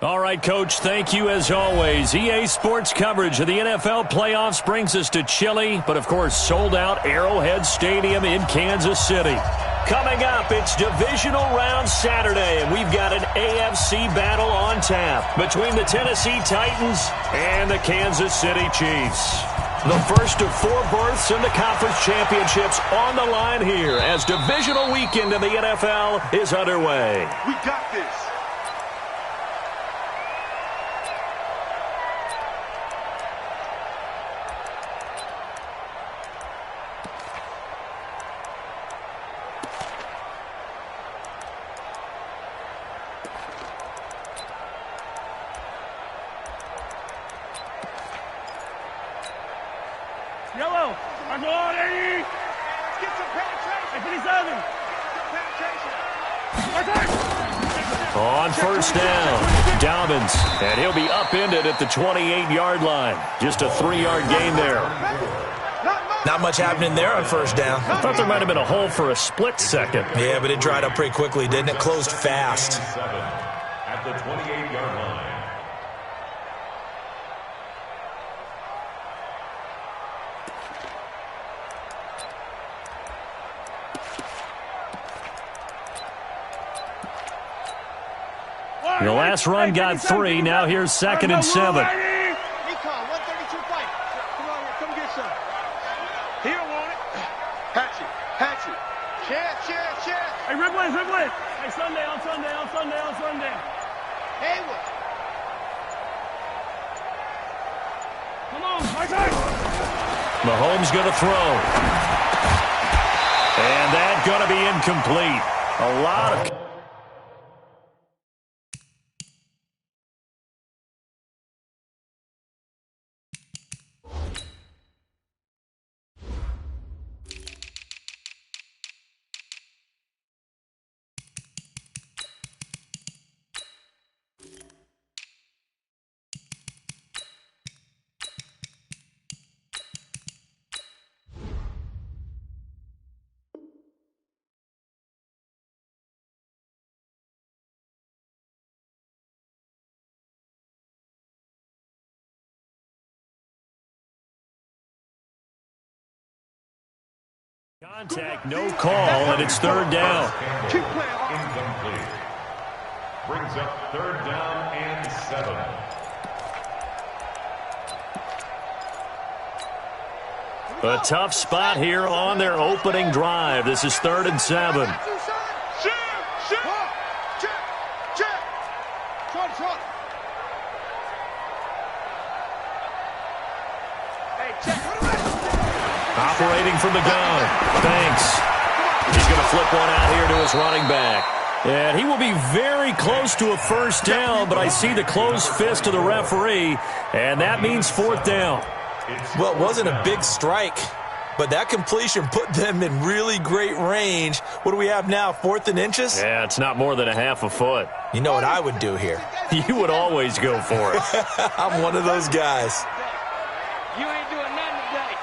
All right, Coach, thank you as always. EA Sports coverage of the NFL playoffs brings us to chilly, but of course sold-out Arrowhead Stadium in Kansas City. Coming up, it's Divisional Round Saturday, and we've got an AFC battle on tap between the Tennessee Titans and the Kansas City Chiefs. The first of 4 berths in the conference championships on the line here as divisional weekend in the NFL is underway. We got this. Yellow, I'm on, Eddie! Let's get some penetration! On first down, Dobbins, and he'll be upended at the 28-yard line. Just a 3-yard gain there. Not much happening there on first down. I thought there might have been a hole for a split second. Yeah, but it dried up pretty quickly, didn't it? Closed fast. At the 28-yard line. The last run got 3. Now here's 2nd and 7. Recon, 132 fight. Come on here, come get some. He don't want it. Patch it. Share. Hey, Ripley. Hey, Sunday. Haywood. Come on, Mahomes going to throw. And that's going to be incomplete. A lot of... Contact, no call, and it's 3rd down. Incomplete. Brings up 3rd down and 7. A tough spot here on their opening drive. This is 3rd and 7. Operating from the gun. Thanks. He's going to flip one out here to his running back. And he will be very close to a first down, but I see the closed fist of the referee, and that means 4th down. Well, it wasn't a big strike, but that completion put them in really great range. What do we have now, 4th and inches? Yeah, it's not more than a half a foot. You know what I would do here? You would always go for it. I'm one of those guys. You ain't doing nothing today.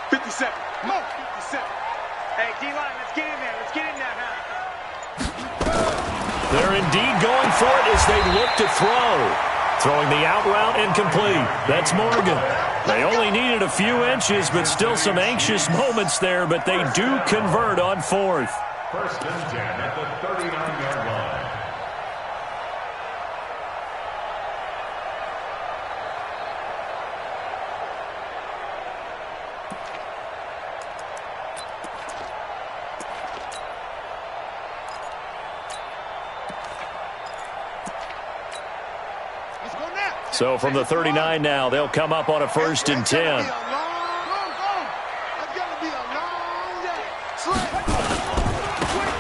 57. Come on, 57. Hey, D-line, let's get in there. Let's get in there now. They're indeed going for it as they look to throw. Throwing the out route incomplete. That's Morgan. They only needed a few inches, but still some anxious moments there, but they do convert on 4th. 1st and 10 at the 39-yard line. So from the 39 now, they'll come up on a 1st and 10.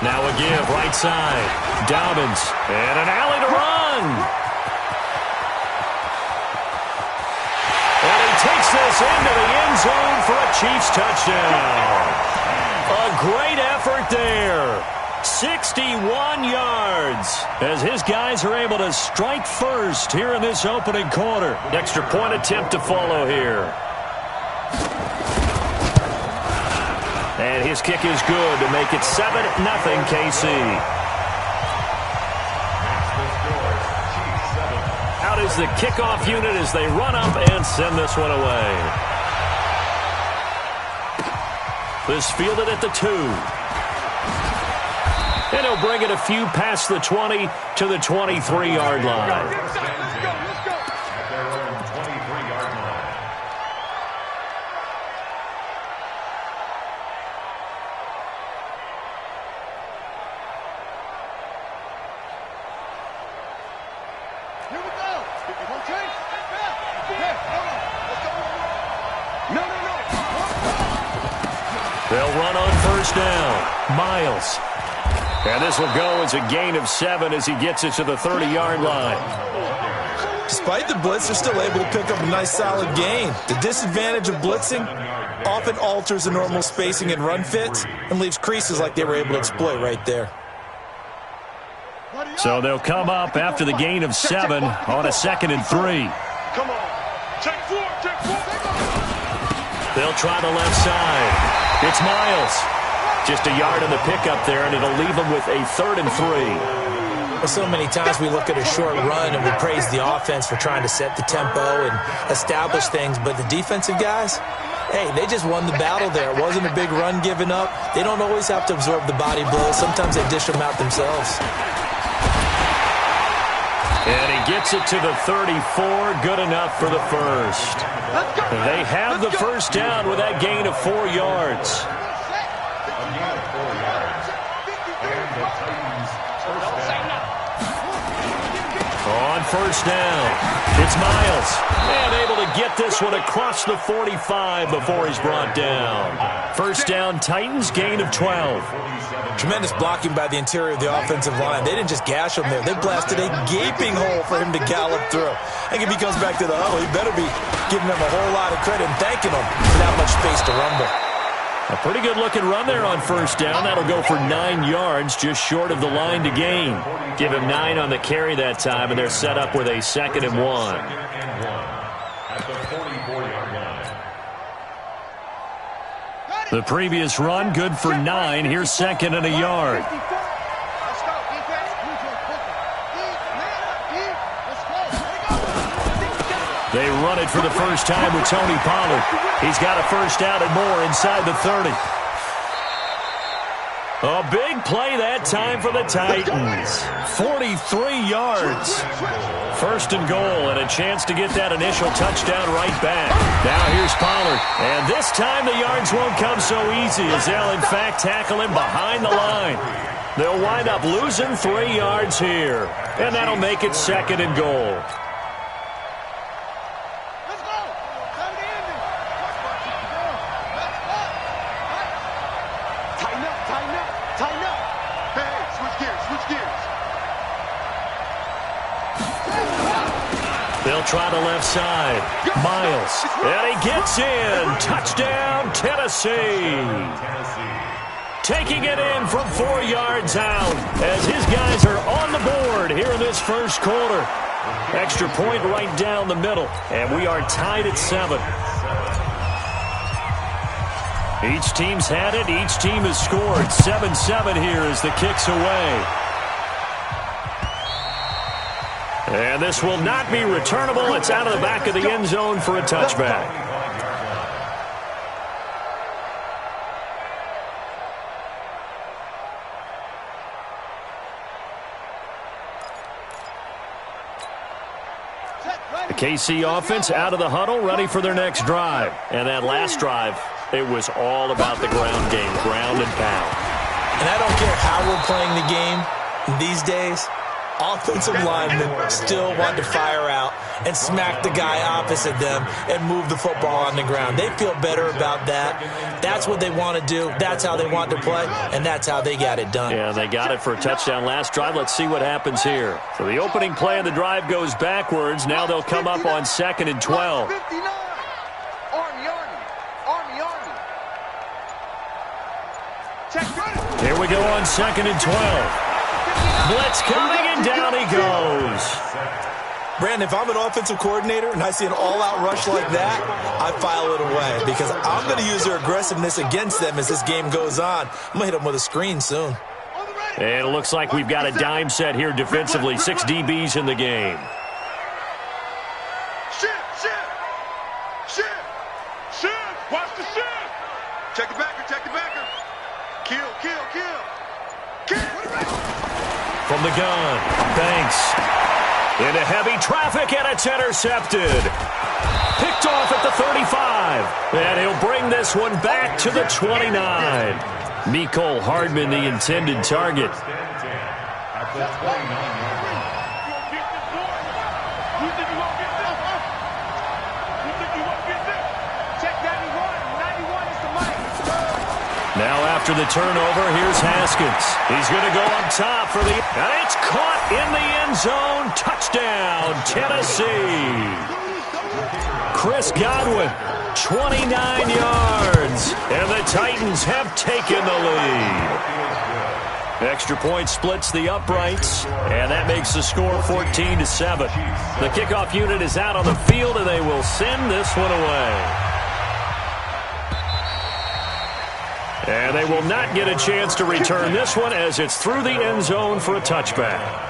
Now a give, right side. Dobbins, and an alley to run. And he takes this into the end zone for a Chiefs touchdown. A great effort there. 61 yards as his guys are able to strike first here in this opening quarter. Extra point attempt to follow here. And His kick is good to make it 7-0 KC. Out is the kickoff unit as they run up and send this one away. This fielded at the 2. And he'll bring it a few past the 20 to the 23-yard line. They'll run on first down. Miles. And this will go as a gain of 7 as he gets it to the 30-yard line. Despite the blitz, they're still able to pick up a nice solid gain. The disadvantage of blitzing often alters the normal spacing and run fits and leaves creases like they were able to exploit right there. So they'll come up after the gain of 7 on a 2nd and 3. Come on. Check 4. They'll try the left side. It's Miles. Just a yard on the pickup there, and it'll leave them with a 3rd and 3. Well, so many times we look at a short run and we praise the offense for trying to set the tempo and establish things, but the defensive guys, hey, they just won the battle there. It wasn't a big run given up. They don't always have to absorb the body blows. Sometimes they dish them out themselves. And he gets it to the 34, good enough for the first. They have the first down with that gain of 4 yards. On first down, it's Miles. And able to get this one across the 45 before he's brought down. First down, Titans, gain of 12. Tremendous blocking by the interior of the offensive line. They didn't just gash him there. They blasted a gaping hole for him to gallop through. I think if he comes back to the huddle, he better be giving them a whole lot of credit and thanking them for that much space to rumble. A pretty good-looking run there on first down. That'll go for 9 yards, just short of the line to gain. Give him 9 on the carry that time, and they're set up with a 2nd and 1. At the 44-yard line. The previous run, good for 9. Here's 2nd and a yard. They run it for the first time with Tony Pollard. He's got a first down and more inside the 30. A big play that time for the Titans. 43 yards. First and goal, and a chance to get that initial touchdown right back. Now here's Pollard. And this time the yards won't come so easy as they'll in fact tackle him behind the line. They'll wind up losing 3 yards here. And that'll make it 2nd and goal. They'll try the left side. Miles. And he gets in. Touchdown, Tennessee. Taking it in from 4 yards out as his guys are on the board here in this first quarter. Extra point right down the middle. And we are tied at 7. Each team's had it. Each team has scored. 7-7 here as the kick's away. And this will not be returnable. It's out of the back of the end zone for a touchback. The KC offense out of the huddle, ready for their next drive. And that last drive, it was all about the ground game, ground and pound. And I don't care how we're playing the game these days. Offensive linemen still want to fire out and smack the guy opposite them and move the football on the ground. They feel better about that. That's what they want to do. That's how they want to play, and that's how they got it done. Yeah, they got it for a touchdown last drive. Let's see what happens here. So the opening play of the drive goes backwards. Now they'll come up on 2nd and 12. Here we go on 2nd and 12. Blitz coming, and down he goes. Brandon, if I'm an offensive coordinator and I see an all-out rush like that, I file it away because I'm going to use their aggressiveness against them as this game goes on. I'm going to hit them with a screen soon. And it looks like we've got a dime set here defensively. 6 DBs in the game. Watch the shift. Check the backer, check the backer. Kill. From the gun, Banks. Into heavy traffic, and it's intercepted. Picked off at the 35. And he'll bring this one back to the 29. Mecole Hardman, the intended target. At the 29-yard line. Now after the turnover, here's Haskins. He's going to go up top for the... And it's caught in the end zone. Touchdown, Tennessee. Chris Godwin, 29 yards. And the Titans have taken the lead. Extra point splits the uprights, and that makes the score 14-7. The kickoff unit is out on the field, and they will send this one away. And they will not get a chance to return this one as it's through the end zone for a touchback.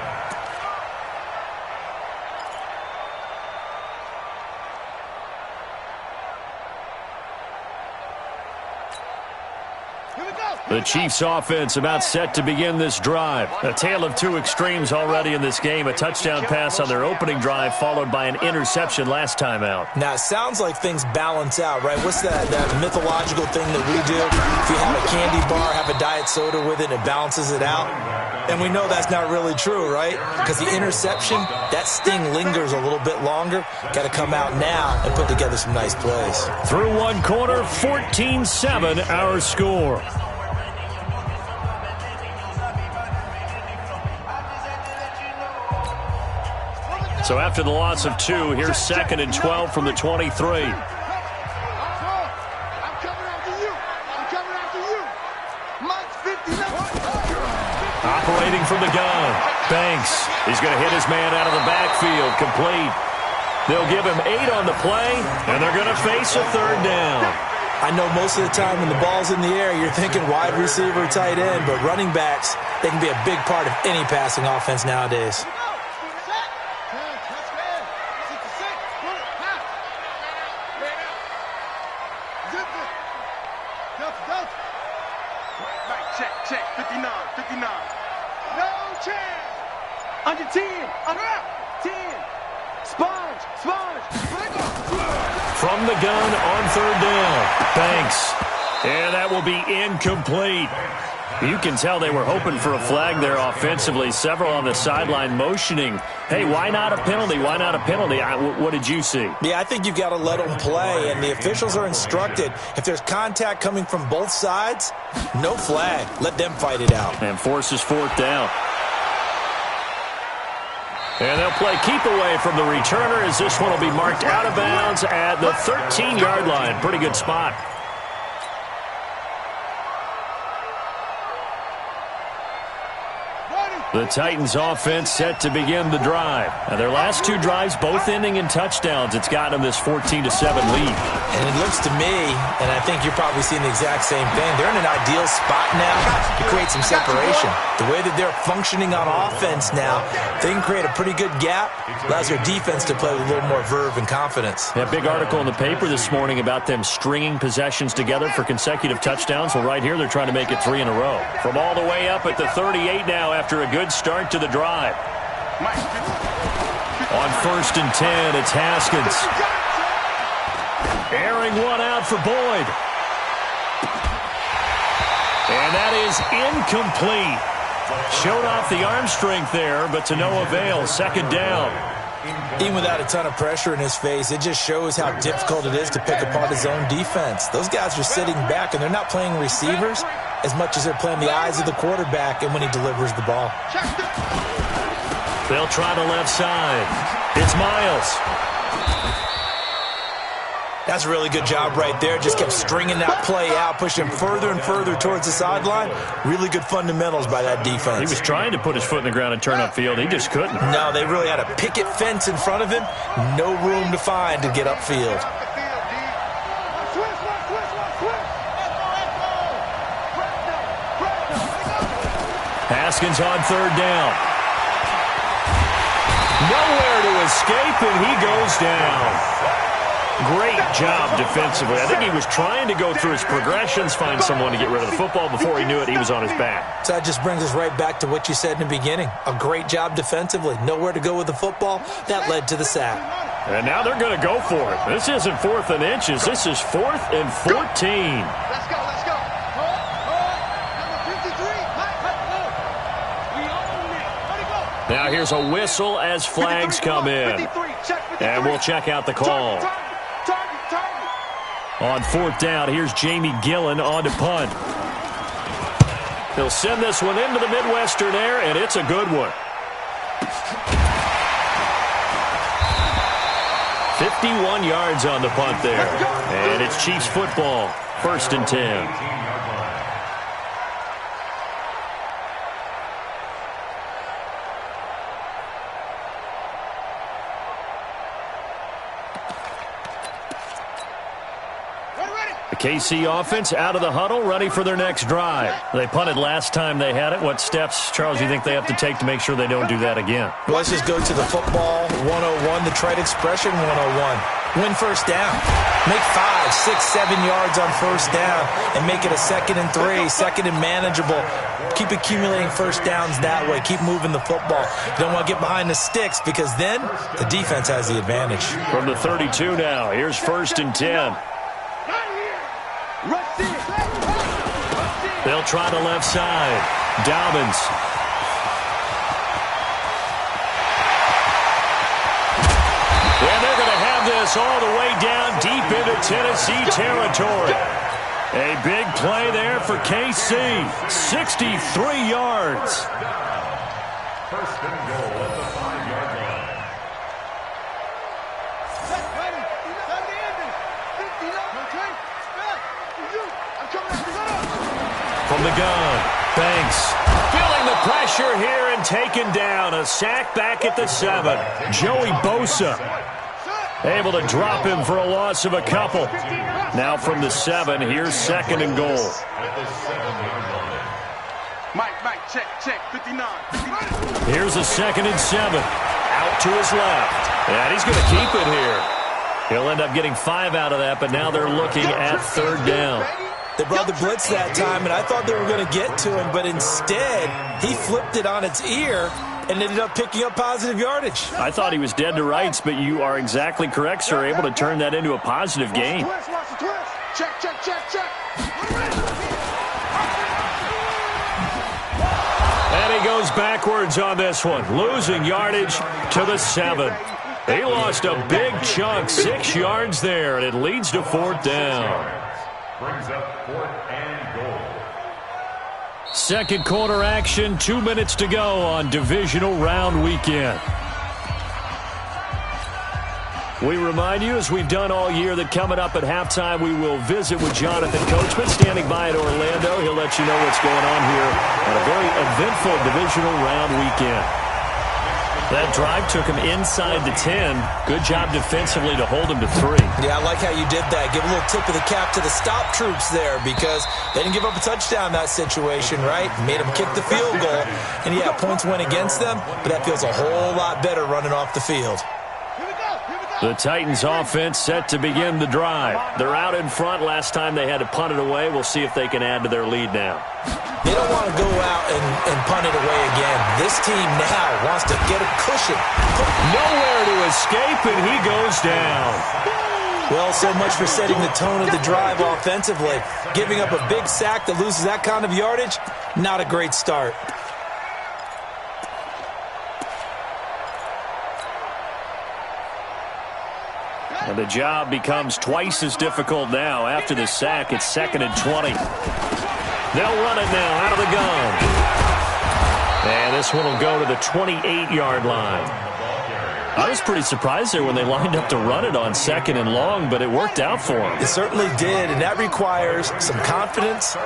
The Chiefs offense about set to begin this drive. A tale of two extremes already in this game. A touchdown pass on their opening drive followed by an interception last time out. Now, it sounds like things balance out, right? What's that mythological thing that we do? If you have a candy bar, have a diet soda with it, it balances it out. And we know that's not really true, right? Because the interception, that sting lingers a little bit longer. Got to come out now and put together some nice plays. Through one quarter, 14-7 our score. So after the loss of 2, here's 2nd and 12 from the 23. Operating from the gun. Banks. He's going to hit his man out of the backfield. Complete. They'll give him 8 on the play, and they're going to face a 3rd down. I know most of the time when the ball's in the air, you're thinking wide receiver, tight end, but running backs, they can be a big part of any passing offense nowadays. Check, 59. No chance. Under 10. Under 10. Sponge. From the gun on 3rd down. Banks. And that will be incomplete. You can tell they were hoping for a flag there offensively. Several on the sideline motioning. Hey, why not a penalty? Why not a penalty? What did you see? Yeah, I think you've got to let them play, and the officials are instructed. If there's contact coming from both sides, no flag. Let them fight it out. And forces 4th down. And they'll play keep away from the returner as this one will be marked out of bounds at the 13-yard line. Pretty good spot. The Titans offense set to begin the drive. And their last 2 drives both ending in touchdowns. It's gotten them this 14-7 lead. And it looks to me, and I think you're probably seeing the exact same thing, they're in an ideal spot now to create some separation. The way that they're functioning on offense now, they can create a pretty good gap. Allows their defense to play with a little more verve and confidence. That big article in the paper this morning about them stringing possessions together for consecutive touchdowns. Well, right here they're trying to make it 3 in a row. From all the way up at the 38 now after a good start to the drive. On 1st and 10, it's Haskins. Airing one out for Boyd. And that is incomplete. Showed off the arm strength there, but to no avail. 2nd down. Even without a ton of pressure in his face, it just shows how difficult it is to pick apart his own defense. Those guys are sitting back, and they're not playing receivers as much as they're playing the eyes of the quarterback and when he delivers the ball. They'll try the left side. It's Miles. That's a really good job right there. Just kept stringing that play out, pushing further and further towards the sideline. Really good fundamentals by that defense. He was trying to put his foot in the ground and turn upfield. He just couldn't. No, they really had a picket fence in front of him. No room to find to get upfield. Haskins on third down. Nowhere to escape, and he goes down. Great job defensively. I think he was trying to go through his progressions, find someone to get rid of the football. Before he knew it, he was on his back. So that just brings us right back to what you said in the beginning. A great job defensively. Nowhere to go with the football. That led to the sack. And now they're going to go for it. This isn't 4th and inches. This is 4th and 14. Let's go, let's go. Number 53, Now here's a whistle as flags come in. And we'll check out the call. On 4th down, here's Jamie Gillen on to punt. He'll send this one into the Midwestern air, and it's a good one. 51 yards on the punt there. And it's Chiefs football, 1st and 10. KC offense out of the huddle, ready for their next drive. They punted last time they had it. What steps, Charles, do you think they have to take to make sure they don't do that again? Well, let's just go to the football 101, the trite expression 101. Win first down. Make 5, 6, 7 yards on first down and make it a 2nd and 3, 2nd and manageable. Keep accumulating first downs that way. Keep moving the football. You don't want to get behind the sticks because then the defense has the advantage. From the 32 now, here's 1st and 10. They'll try the left side. Dobbins. And they're going to have this all the way down deep into Tennessee territory. A big play there for KC. 63 yards. 1st and goal at the 5-yard line. From the gun, Banks feeling the pressure here and taken down. A sack back at the 7. Joey Bosa able to drop him for a loss of a couple. Now from the 7, here's 2nd and goal. Mike, check, 59. Here's a 2nd and 7. Out to his left. And he's going to keep it here. He'll end up getting 5 out of that, but now they're looking at 3rd down. They brought the blitz that time, and I thought they were going to get to him, but instead, he flipped it on its ear and ended up picking up positive yardage. I thought he was dead to rights, but you are exactly correct, sir, able to turn that into a positive gain. Check. And he goes backwards on this one, losing yardage to the 7. He lost a big chunk, 6 yards there, and it leads to 4th down. Brings up 4th and goal. 2nd quarter action, 2 minutes to go on divisional round weekend. We remind you, as we've done all year, that coming up at halftime, we will visit with Jonathan Coachman, standing by at Orlando. He'll let you know what's going on here at a very eventful divisional round weekend. That drive took him inside the 10. Good job defensively to hold him to 3. Yeah, I like how you did that. Give a little tip of the cap to the stop troops there because they didn't give up a touchdown in that situation, right? Made them kick the field goal. And, yeah, points went against them, but that feels a whole lot better running off the field. The Titans offense set to begin the drive. They're out in front. Last time they had to punt it away. We'll see if they can add to their lead now. They don't want to go out and punt it away again. This team now wants to get a cushion. Nowhere to escape, and he goes down. Well, so much for setting the tone of the drive offensively. Giving up a big sack that loses that kind of yardage, not a great start. And the job becomes twice as difficult now. After the sack, it's 2nd and 20. They'll run it now out of the gun. And this one will go to the 28-yard line. I was pretty surprised there when they lined up to run it on 2nd and long, but it worked out for them. It certainly did, and that requires some confidence,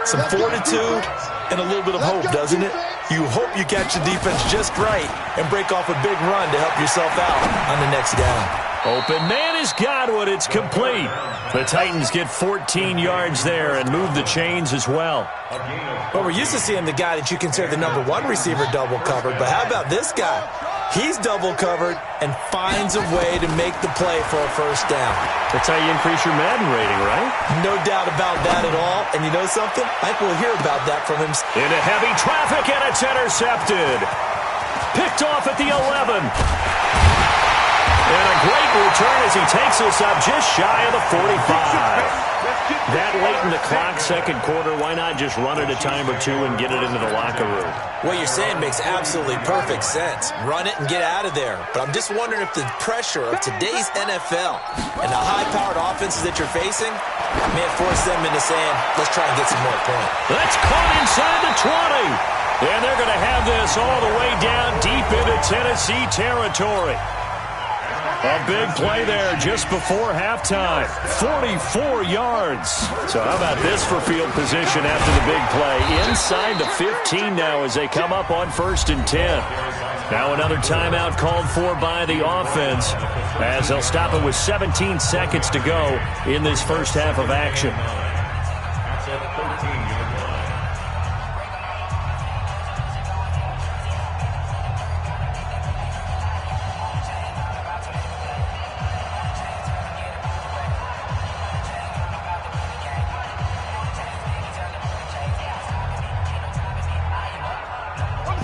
some fortitude, and a little bit of hope, doesn't it? You hope you catch the defense just right and break off a big run to help yourself out on the next down. Open man is Godwin. It's complete. The Titans get 14 yards there and move the chains as well. Well, we're used to seeing the guy that you consider the #1 receiver double covered, but how about this guy? He's double covered and finds a way to make the play for a first down. That's how you increase your Madden rating, right? No doubt about that at all. And you know something? I think we'll hear about that from him. Into heavy traffic, and it's intercepted. Picked off at the 11. And a great return as he takes us up just shy of the 45. That late in the clock, second quarter, why not just run it a time or two and get it into the locker room? What you're saying makes absolutely perfect sense. Run it and get out of there. But I'm just wondering if the pressure of today's NFL and the high-powered offenses that you're facing may have forced them into saying, let's try and get some more points. That's caught inside the 20. And they're going to have this all the way down deep into Tennessee territory. A big play there just before halftime. 44 yards. So how about this for field position after the big play? Inside the 15 now as they come up on 1st and 10. Now another timeout called for by the offense as they'll stop it with 17 seconds to go in this first half of action.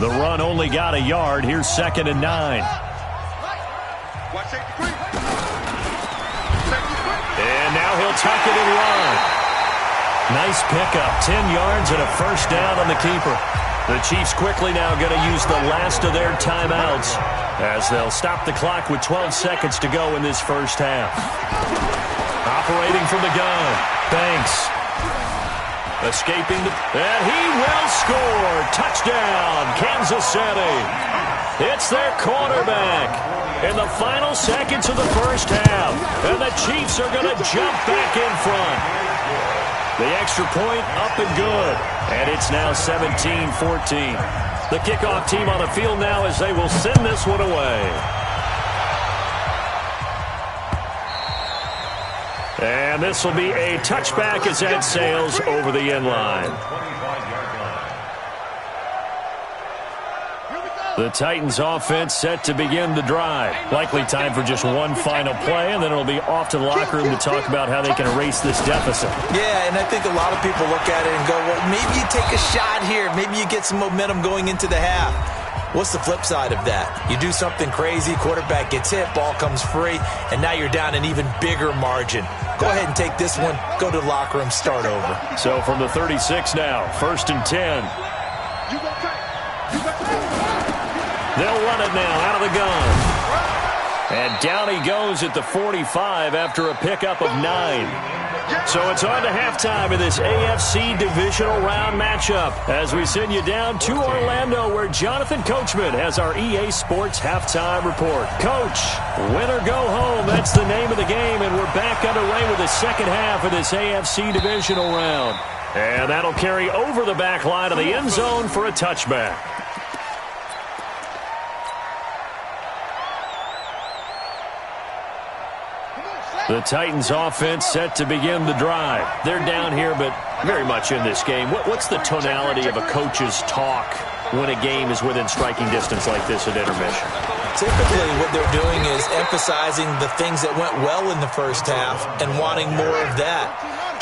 The run only got a yard. Here's 2nd and 9. And now he'll tuck it and run. Nice pickup. 10 yards and a first down on the keeper. The Chiefs quickly now going to use the last of their timeouts as they'll stop the clock with 12 seconds to go in this first half. Operating from the gun. Banks. Escaping and he will score. Touchdown, Kansas City. It's their quarterback in the final seconds of the first half. And the Chiefs are going to jump back in front. The extra point up and good. And it's now 17-14. The kickoff team on the field now as they will send this one away. And this will be a touchback as that sails over the end line. The Titans offense set to begin the drive. Likely time for just one final play, and then it'll be off to the locker room to talk about how they can erase this deficit. Yeah, and I think a lot of people look at it and go, well, maybe you take a shot here. Maybe you get some momentum going into the half. What's the flip side of that? You do something crazy, quarterback gets hit, ball comes free, and now you're down an even bigger margin. Go ahead and take this one, go to the locker room, start over. So from the 36 now, 1st and 10. They'll run it now out of the gun. And down he goes at the 45 after a pickup of 9. So it's on to halftime in this AFC divisional round matchup as we send you down to Orlando where Jonathan Coachman has our EA Sports halftime report. Coach, win or go home, that's the name of the game, and we're back underway with the second half of this AFC divisional round. And that'll carry over the back line of the end zone for a touchback. The Titans offense set to begin the drive. They're down here, but very much in this game. What's the tonality of a coach's talk when a game is within striking distance like this at intermission? Typically, what they're doing is emphasizing the things that went well in the first half and wanting more of that.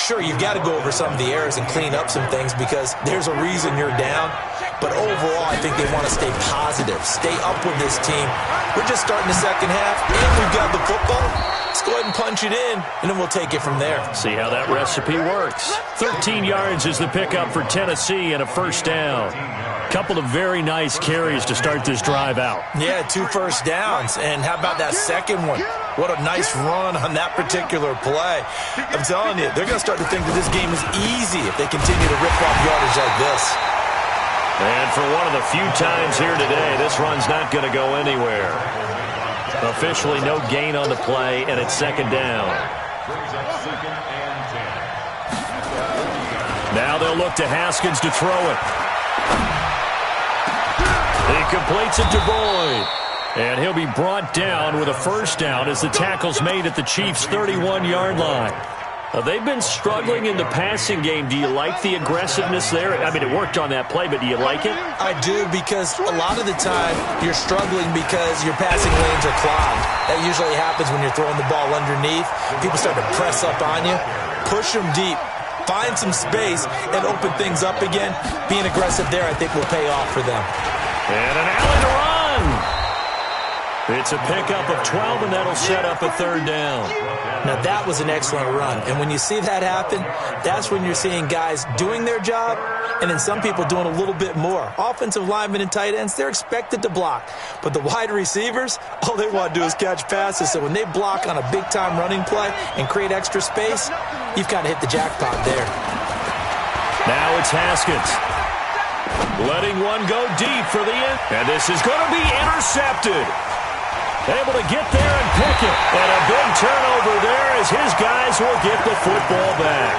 Sure, you've got to go over some of the errors and clean up some things because there's a reason you're down. But overall, I think they want to stay positive, stay up with this team. We're just starting the second half, and we've got the football. Let's go ahead and punch it in, and then we'll take it from there. See how that recipe works. 13 yards is the pickup for Tennessee and a first down. Couple of very nice carries to start this drive out. Yeah, 2 first downs. And how about that second one? What a nice run on that particular play. I'm telling you, they're going to start to think that this game is easy if they continue to rip off yardage like this. And for one of the few times here today, this run's not going to go anywhere. Officially no gain on the play, and it's second down. Now they'll look to Haskins to throw it. He completes it to Boyd. And he'll be brought down with a first down as the tackle's made at the Chiefs' 31-yard line. They've been struggling in the passing game. Do you like the aggressiveness there? I mean, it worked on that play, but do you like it? I do, because a lot of the time you're struggling because your passing lanes are clogged. That usually happens when you're throwing the ball underneath. People start to press up on you. Push them deep. Find some space and open things up again. Being aggressive there, I think, will pay off for them. And an alley to run. It's a pickup of 12, and that'll set up a third down. Now, that was an excellent run. And when you see that happen, that's when you're seeing guys doing their job and then some people doing a little bit more. Offensive linemen and tight ends, they're expected to block. But the wide receivers, all they want to do is catch passes. So when they block on a big-time running play and create extra space, you've got to hit the jackpot there. Now it's Haskins. Letting one go deep for the end. And this is going to be intercepted. Able to get there and pick it. And a big turnover there as his guys will get the football back.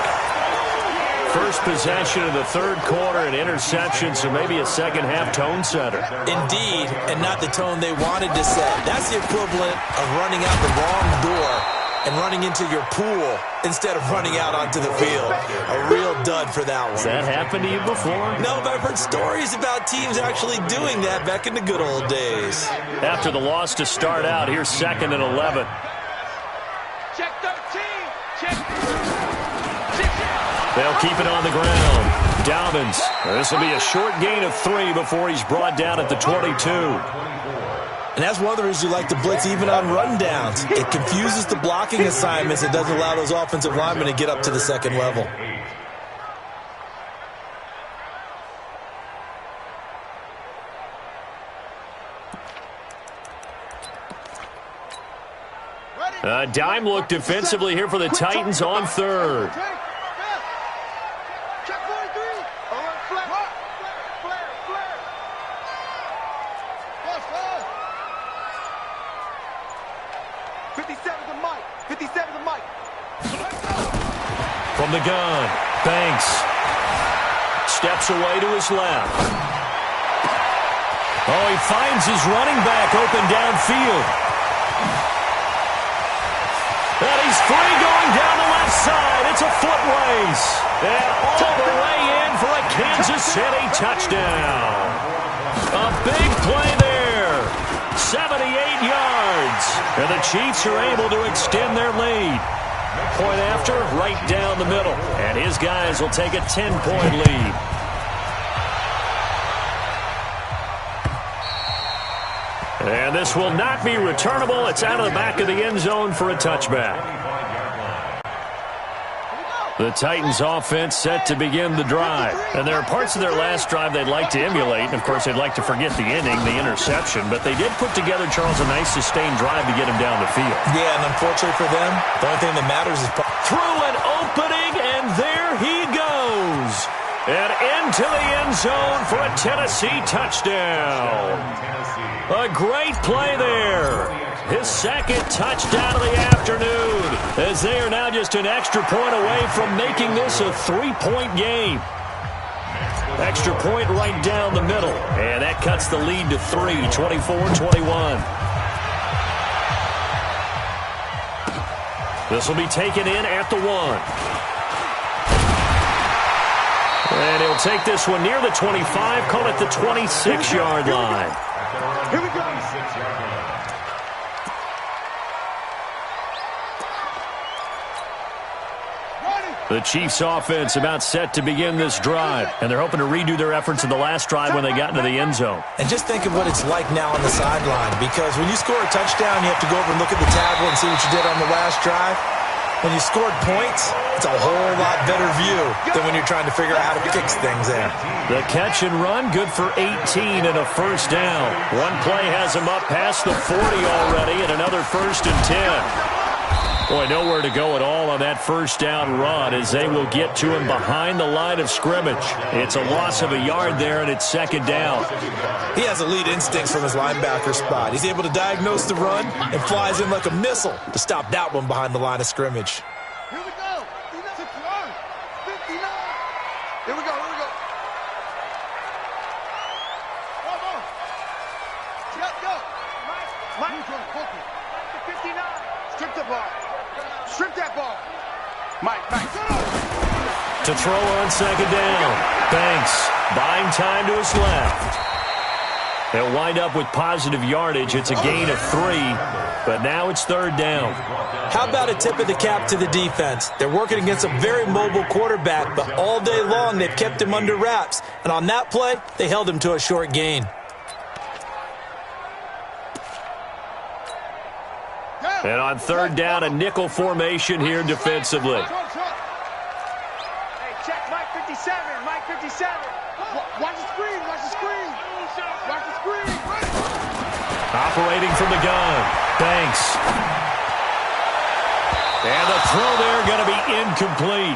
First possession of the third quarter, an interception, so maybe a second-half tone setter. Indeed, and not the tone they wanted to set. That's the equivalent of running out the wrong door and running into your pool instead of running out onto the field. A real dud for that one. Has that happened to you before? No, but I've heard stories about teams actually doing that back in the good old days. After the loss to start out, here's 2nd and 11. Check 13. Check. They'll keep it on the ground. Dobbins. This will be a short gain of 3 before he's brought down at the 22. And that's one of the reasons you like to blitz even on rundowns. It confuses the blocking assignments. It doesn't allow those offensive linemen to get up to the second level. A dime look defensively here for the Titans on third. From the gun, Banks steps away to his left. Oh, he finds his running back open downfield. And he's free going down the left side. It's a foot race. And all the way in for a Kansas City touchdown. A big play there. 78 yards. And the Chiefs are able to extend their lead. Point after, right down the middle. And his guys will take a 10-point lead. And this will not be returnable. It's out of the back of the end zone for a touchback. The Titans offense set to begin the drive. And there are parts of their last drive they'd like to emulate. And, of course, they'd like to forget the inning, the interception. But they did put together, Charles, a nice sustained drive to get him down the field. Yeah, and unfortunately for them, the only thing that matters is... Through an opening, and there he goes. And into the end zone for a Tennessee touchdown. A great play there. His second touchdown of the afternoon, as they are now just an extra point away from making this a 3-point game. Extra point right down the middle, and that cuts the lead to 3, 24-21. This will be taken in at the 1. And he'll take this one near the 25, call it the 26-yard line. Here we go. The Chiefs offense about set to begin this drive, and they're hoping to redo their efforts in the last drive when they got into the end zone. And just think of what it's like now on the sideline, because when you score a touchdown, you have to go over and look at the tablet and see what you did on the last drive. When you scored points, it's a whole lot better view than when you're trying to figure out how to fix things there. The catch and run, good for 18 and a first down. One play has him up past the 40 already, and another 1st and 10. Boy, nowhere to go at all on that first down run as they will get to him behind the line of scrimmage. It's a loss of a yard there, and it's second down. He has elite instincts from his linebacker spot. He's able to diagnose the run and flies in like a missile to stop that one behind the line of scrimmage. Here we go. 59. Here we go. Mike, 59. Strip the ball. Strip that ball. Mike. To throw on second down. Banks buying time to his left. They'll wind up with positive yardage. It's a gain of 3, but now it's third down. How about a tip of the cap to the defense? They're working against a very mobile quarterback, but all day long they've kept him under wraps. And on that play, they held him to a short gain. And on third down, a nickel formation here defensively. Hey, check Mike 57. Mike 57. Watch the screen. Operating from the gun. Banks. And the throw there going to be incomplete.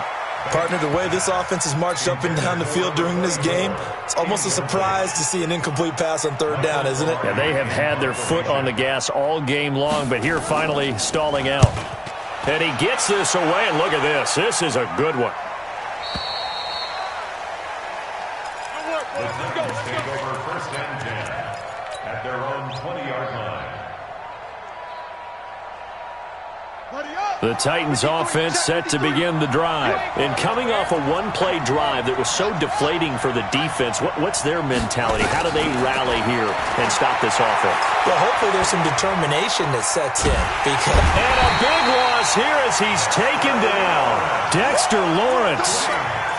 Partner, the way this offense has marched up and down the field during this game, it's almost a surprise to see an incomplete pass on third down, isn't it? Yeah, they have had their foot on the gas all game long, but here finally stalling out. And he gets this away, and look at this. This is a good one. The Titans take over first and 10 at their own 20-yard line. The Titans offense set to begin the drive. And coming off a one-play drive that was so deflating for the defense, what's their mentality? How do they rally here and stop this offense? Well, hopefully there's some determination that sets in. And a big loss here as he's taken down. Dexter Lawrence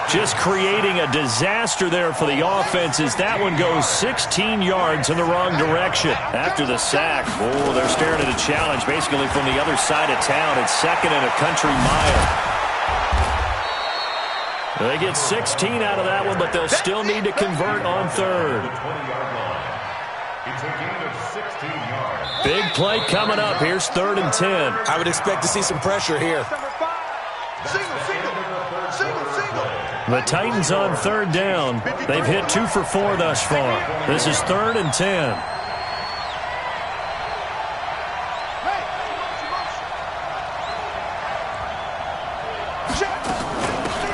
just creating a disaster there for the offense as that one goes 16 yards in the wrong direction. After the sack, they're staring at a challenge basically from the other side of town. It's second and a country mile. They get 16 out of that one, but they'll still need to convert on third. It's a gain of 16 yards. Big play coming up. Here's third and 10. I would expect to see some pressure here. The Titans on third down. They've hit 2 for 4 thus far. This is third and 10.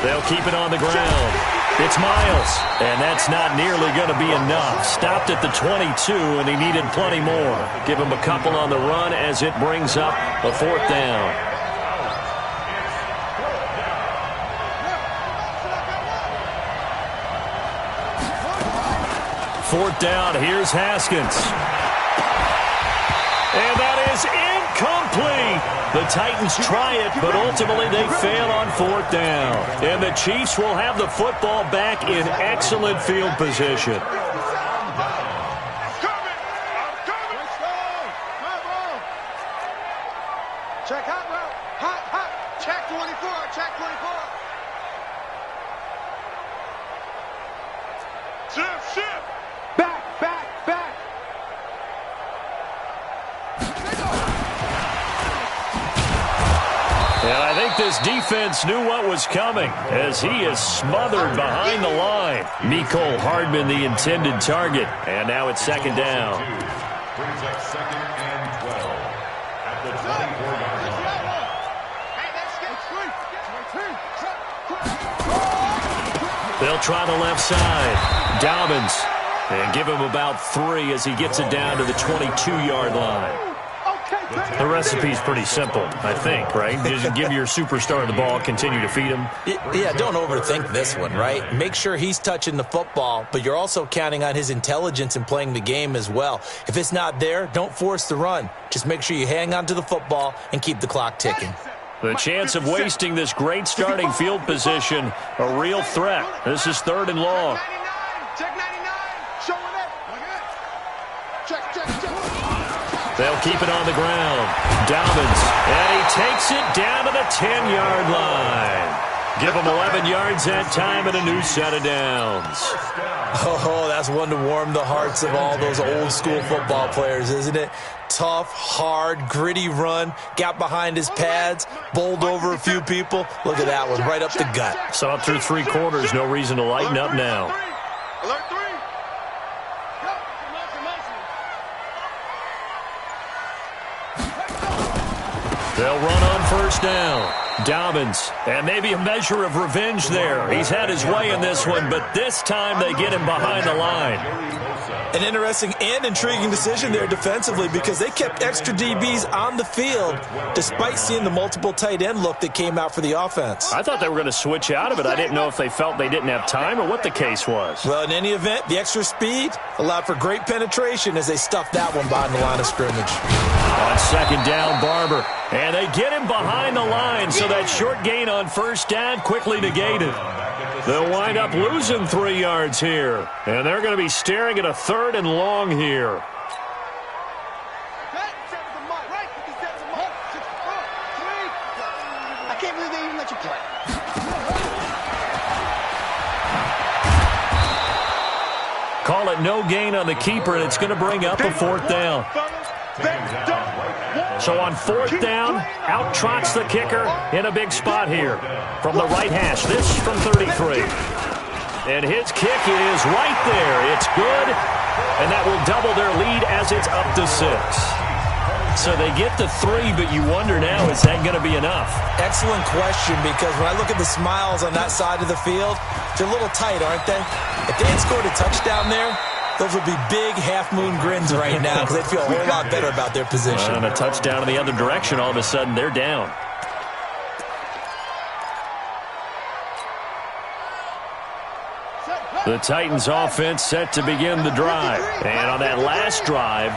They'll keep it on the ground. It's Miles, and that's not nearly going to be enough. Stopped at the 22, and he needed plenty more. Give him a couple on the run as it brings up a fourth down. Fourth down, here's Haskins. And that is incomplete. The Titans try it, but ultimately they fail on fourth down. And the Chiefs will have the football back in excellent field position. Check hot route. Hot. Check 24. Check 24. Shift. Back. And I think this defense knew what was coming as he is smothered behind the line. Mecole Hardman, the intended target. And now it's second down. Brings up second and 12 at the 24-yard line. They'll try the left side. Dobbins. And give him about 3 as he gets it down to the 22-yard line. The recipe's pretty simple, I think, right? Just give your superstar the ball, continue to feed him. Yeah, don't overthink this one, right? Make sure he's touching the football, but you're also counting on his intelligence in playing the game as well. If it's not there, don't force the run. Just make sure you hang on to the football and keep the clock ticking. The chance of wasting this great starting field position, a real threat. This is third and long. Check 99. Showing it. Check. They'll keep it on the ground. Dobbins, and he takes it down to the 10-yard line. Give them 11 yards that time and a new set of downs. Oh, that's one to warm the hearts of all those old school football players, isn't it? Tough, hard, gritty run, got behind his pads, bowled over a few people. Look at that one, right up the gut. Saw it through 3 quarters, no reason to lighten up now. Alert 3. They'll run on first down. Dobbins, and maybe a measure of revenge there. He's had his way in this one, but this time they get him behind the line. An interesting and intriguing decision there defensively because they kept extra DBs on the field despite seeing the multiple tight end look that came out for the offense. I thought they were going to switch out of it. I didn't know if they felt they didn't have time or what the case was. Well, in any event, the extra speed allowed for great penetration as they stuffed that one behind the line of scrimmage. On second down, Barber. And they get him behind the line, so that short gain on first down quickly negated. They'll wind up losing 3 yards here. And they're going to be staring at a 3rd and long here. I can't believe they even let you play. Call it no gain on the keeper, and it's going to bring up a 4th down. So on 4th down, out trots the kicker in a big spot here from the right hash. This from 33. And his kick is right there. It's good, and that will double their lead as it's up to 6. So they get to 3, but you wonder now, is that going to be enough? Excellent question, because when I look at the smiles on that side of the field, they're a little tight, aren't they? If they had scored a touchdown there, those would be big half-moon grins right now because they'd feel a whole lot better about their position. And a touchdown in the other direction, all of a sudden they're down. The Titans offense set to begin the drive. And on that last drive,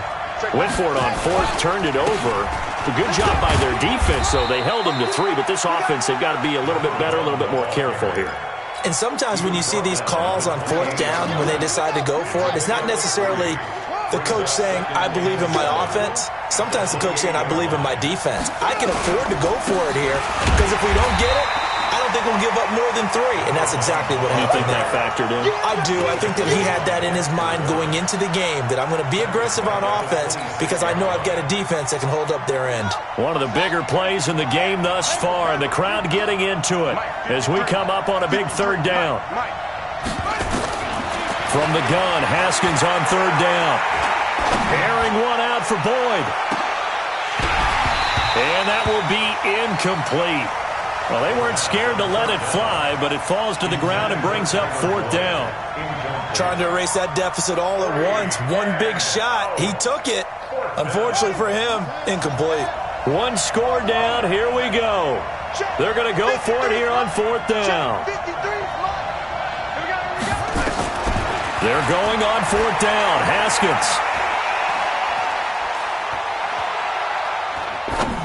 went for it on 4th, turned it over. A good job by their defense, though. They held them to 3, but this offense, they've got to be a little bit better, a little bit more careful here. And sometimes when you see these calls on 4th down, when they decide to go for it, it's not necessarily the coach saying, I believe in my offense. Sometimes the coach saying, I believe in my defense. I can afford to go for it here because if we don't get it, I don't think we'll give up more than 3. And that's exactly what happened. You think that factored in? I do. I think that he had that in his mind going into the game, that I'm going to be aggressive on offense because I know I've got a defense that can hold up their end. One of the bigger plays in the game thus far, and the crowd getting into it as we come up on a big 3rd down. From the gun, Haskins on 3rd down. Airing one out for Boyd. And that will be incomplete. Well, they weren't scared to let it fly, but it falls to the ground and brings up 4th down. Trying to erase that deficit all at once. One big shot. He took it. Unfortunately for him, incomplete. 1 score down. Here we go. They're going to go for it here on 4th down. They're going on 4th down. Haskins.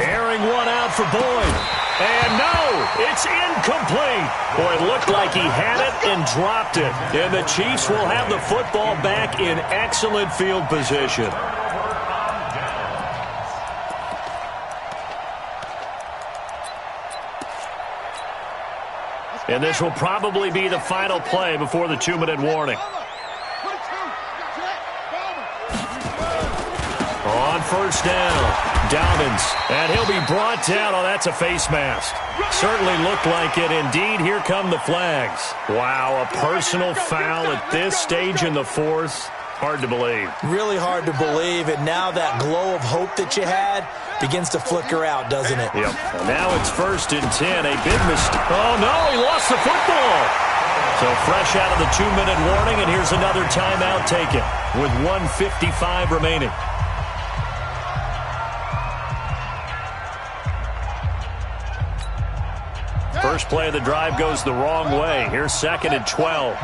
Airing one out for Boyd. And no, it's incomplete. Boy, it looked like he had it and dropped it. And the Chiefs will have the football back in excellent field position. And this will probably be the final play before the 2-minute warning. On first down, Dobbins, and he'll be brought down. Oh, that's a face mask. Certainly looked like it. Indeed, here come the flags. Wow, a personal foul at this stage in the 4th. Hard to believe. Really hard to believe, and now that glow of hope that you had begins to flicker out, doesn't it? Yep. And now it's 1st and 10. A big mistake. Oh, no, he lost the football. So fresh out of the 2-minute warning, and here's another timeout taken with 1:55 remaining. First play of the drive goes the wrong way. Here's 2nd and 12.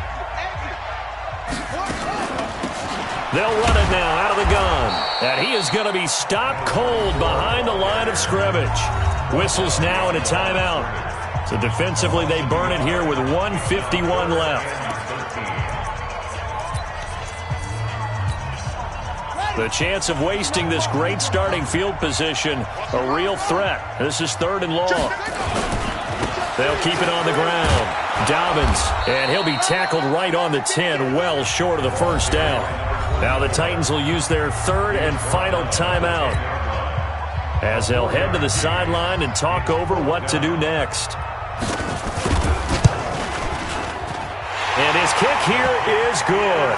They'll run it now out of the gun. And he is going to be stopped cold behind the line of scrimmage. Whistles now in a timeout. So defensively they burn it here with 1:51 left. The chance of wasting this great starting field position, a real threat. This is 3rd and long. They'll keep it on the ground. Dobbins, and he'll be tackled right on the 10, well short of the first down. Now the Titans will use their third and final timeout as they'll head to the sideline and talk over what to do next. And his kick here is good.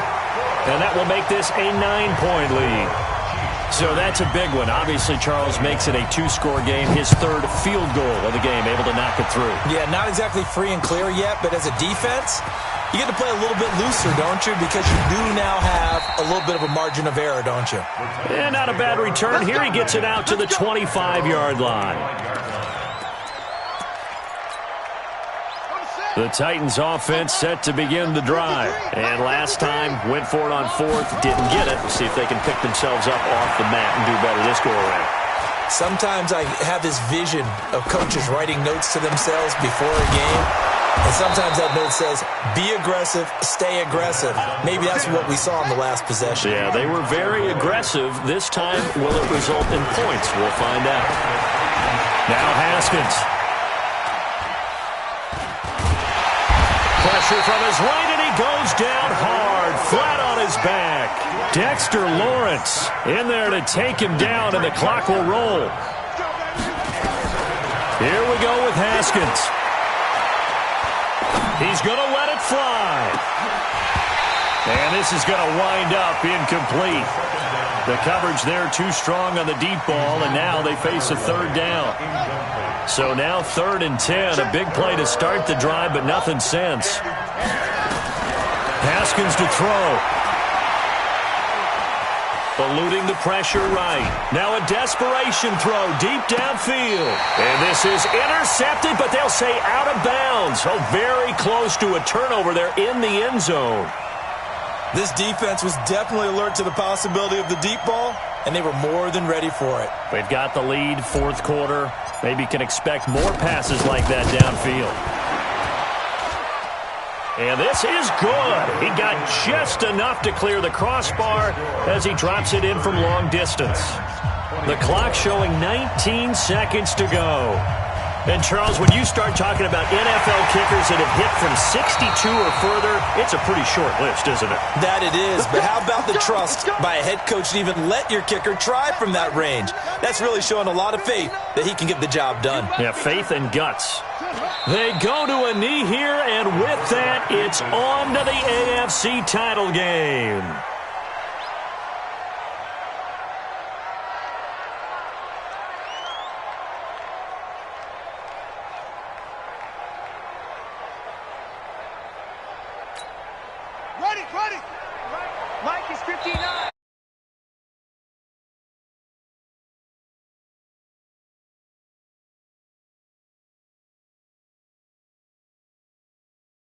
And that will make this a 9-point lead. So that's a big one. Obviously, Charles makes it a 2-score game. His third field goal of the game, able to knock it through. Yeah, not exactly free and clear yet, but as a defense, you get to play a little bit looser, don't you? Because you do now have a little bit of a margin of error, don't you? And not a bad return. Here he gets it out to the 25-yard line. The Titans offense set to begin the drive. And last time, went for it on fourth, didn't get it. We'll see if they can pick themselves up off the mat and do better this go-around. Sometimes I have this vision of coaches writing notes to themselves before a game. And sometimes that note says, be aggressive, stay aggressive. Maybe that's what we saw in the last possession. Yeah, they were very aggressive. This time, will it result in points? We'll find out. Now Haskins. Pressure from his right, and he goes down hard, flat on his back. Dexter Lawrence in there to take him down, and the clock will roll. Here we go with Haskins. He's going to let it fly. And this is going to wind up incomplete. The coverage there too strong on the deep ball, and now they face a third down. So now 3rd and 10, a big play to start the drive, but nothing since. Haskins to throw. Eluding the pressure right. Now a desperation throw deep downfield. And this is intercepted, but they'll say out of bounds. Oh, very close to a turnover there in the end zone. This defense was definitely alert to the possibility of the deep ball, and they were more than ready for it. They've got the lead, fourth quarter. Maybe can expect more passes like that downfield. And this is good. He got just enough to clear the crossbar as he drops it in from long distance. The clock showing 19 seconds to go. And, Charles, when you start talking about NFL kickers that have hit from 62 or further, it's a pretty short list, isn't it? That it is, but how about the trust by a head coach to even let your kicker try from that range? That's really showing a lot of faith that he can get the job done. Yeah, faith and guts. They go to a knee here, and with that, it's on to the AFC title game. Ready. Mike is 59.